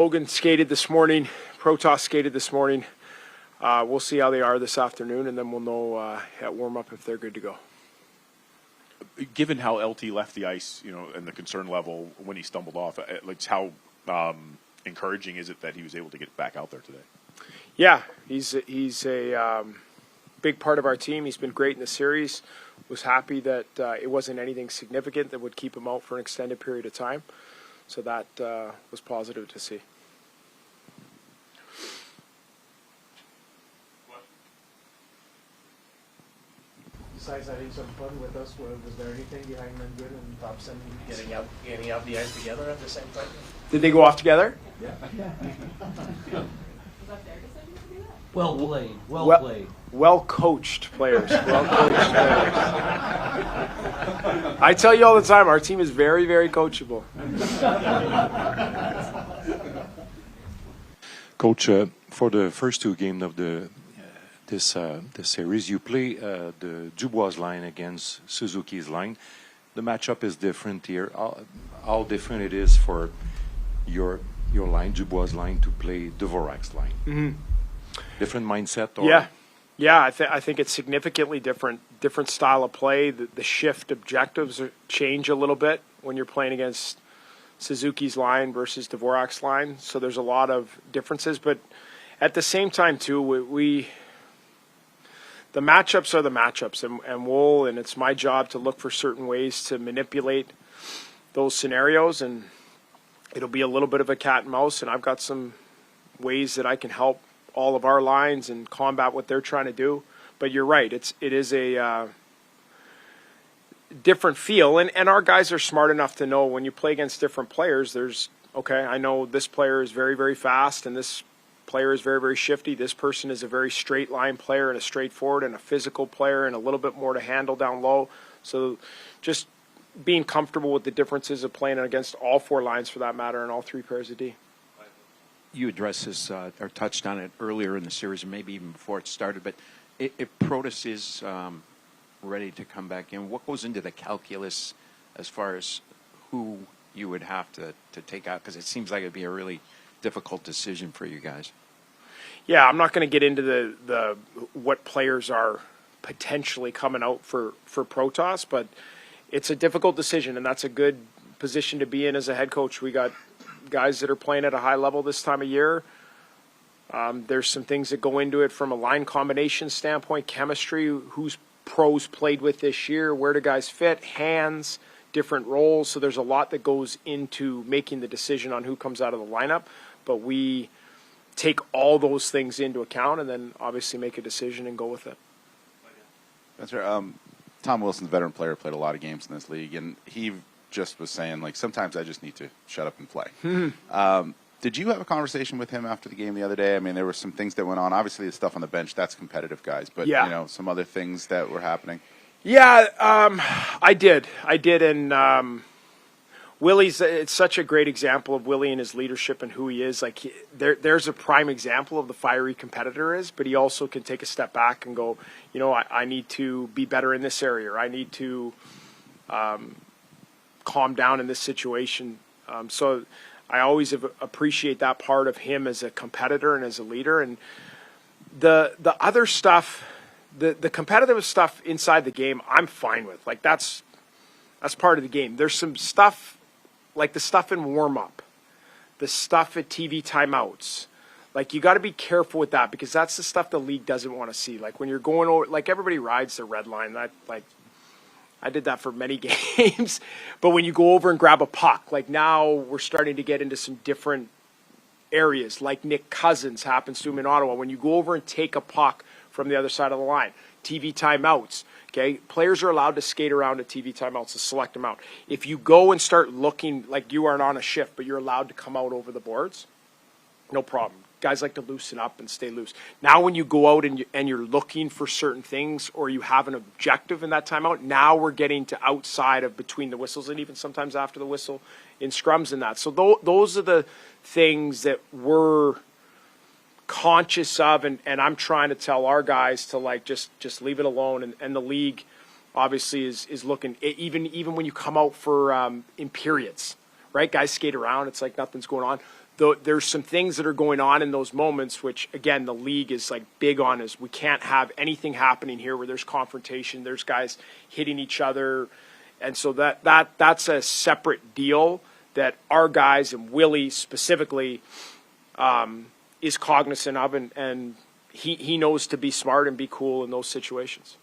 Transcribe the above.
Logan skated this morning. Protas skated this morning. We'll see how they are this afternoon, and then we'll know at warm-up if they're good to go. Given how LT left the ice, and the concern level when he stumbled off, like how encouraging is it that he was able to get back out there today? Yeah, he's a big part of our team. He's been great in the series. Was happy that it wasn't anything significant that would keep him out for an extended period of time. So that was positive to see. Besides having some fun with us, was there anything behind Mendred and Thompson getting out the ice together at the same time? Did they go off together? Yeah. Was that their decision to do that? Well played. Well played. Well coached players. Well coached players. I tell you all the time, our team is very, very coachable. Coach, for the first two games of this series, you play the Dubois line against Suzuki's line. The matchup is different here. How different it is for your line, Dubois' line, to play Dvorak's line? Mm-hmm. Different mindset? Or? Yeah. I think it's significantly different style of play. The shift objectives change a little bit when you're playing against Suzuki's line versus Dvorak's line. So there's a lot of differences, but at the same time too, the matchups are the matchups, and it's my job to look for certain ways to manipulate those scenarios, and it'll be a little bit of a cat and mouse, and I've got some ways that I can help all of our lines and combat what they're trying to do. But you're right, it is a different feel, and our guys are smart enough to know when you play against different players, I know this player is very, very fast, and this player is very, very shifty. This person is a very straight line player and a straightforward and a physical player and a little bit more to handle down low. So just being comfortable with the differences of playing against all four lines for that matter and all three pairs of D. You addressed this or touched on it earlier in the series and maybe even before it started, but if Protas is ready to come back in, what goes into the calculus as far as who you would have to take out? Because it seems like it would be a really difficult decision for you guys. Yeah, I'm not going to get into the what players are potentially coming out for Protas, but it's a difficult decision, and that's a good position to be in as a head coach. We got guys that are playing at a high level this time of year. There's some things that go into it from a line combination standpoint, chemistry, who's pros played with this year, where do guys fit, hands, different roles. So there's a lot that goes into making the decision on who comes out of the lineup, but we take all those things into account and then obviously make a decision and go with it. That's right. Tom Wilson's a veteran player, played a lot of games in this league, and he just was saying, sometimes I just need to shut up and play. Did you have a conversation with him after the game the other day? I mean, there were some things that went on. Obviously, the stuff on the bench, that's competitive, guys. But, some other things that were happening. Yeah, I did. And Willie's, it's such a great example of Willie and his leadership and who he is. There's a prime example of the fiery competitor is, but he also can take a step back and go, I need to be better in this area, or I need to calm down in this situation. So I always appreciate that part of him as a competitor and as a leader. And the other stuff, the competitive stuff inside the game, I'm fine with. That's part of the game. There's some stuff, like the stuff in warm-up, the stuff at TV timeouts. You got to be careful with that, because that's the stuff the league doesn't want to see. When you're going over, everybody rides the red line. I did that for many games. But when you go over and grab a puck, now we're starting to get into some different areas, like Nick Cousins happens to him in Ottawa. When you go over and take a puck from the other side of the line, TV timeouts, okay? Players are allowed to skate around at TV timeouts to select them out. If you go and start looking like you aren't on a shift, but you're allowed to come out over the boards, no problem. Guys like to loosen up and stay loose. Now when you go out and you're looking for certain things, or you have an objective in that timeout, now we're getting to outside of between the whistles and even sometimes after the whistle in scrums and that. So those are the things that we're conscious of, and I'm trying to tell our guys to just leave it alone. And the league obviously is looking, even when you come out for in periods, right? Guys skate around, it's like nothing's going on. there's some things that are going on in those moments, which again, the league is like big on, is we can't have anything happening here where there's confrontation, there's guys hitting each other. And so that's a separate deal that our guys, and Willie specifically, is cognizant of, and he knows to be smart and be cool in those situations.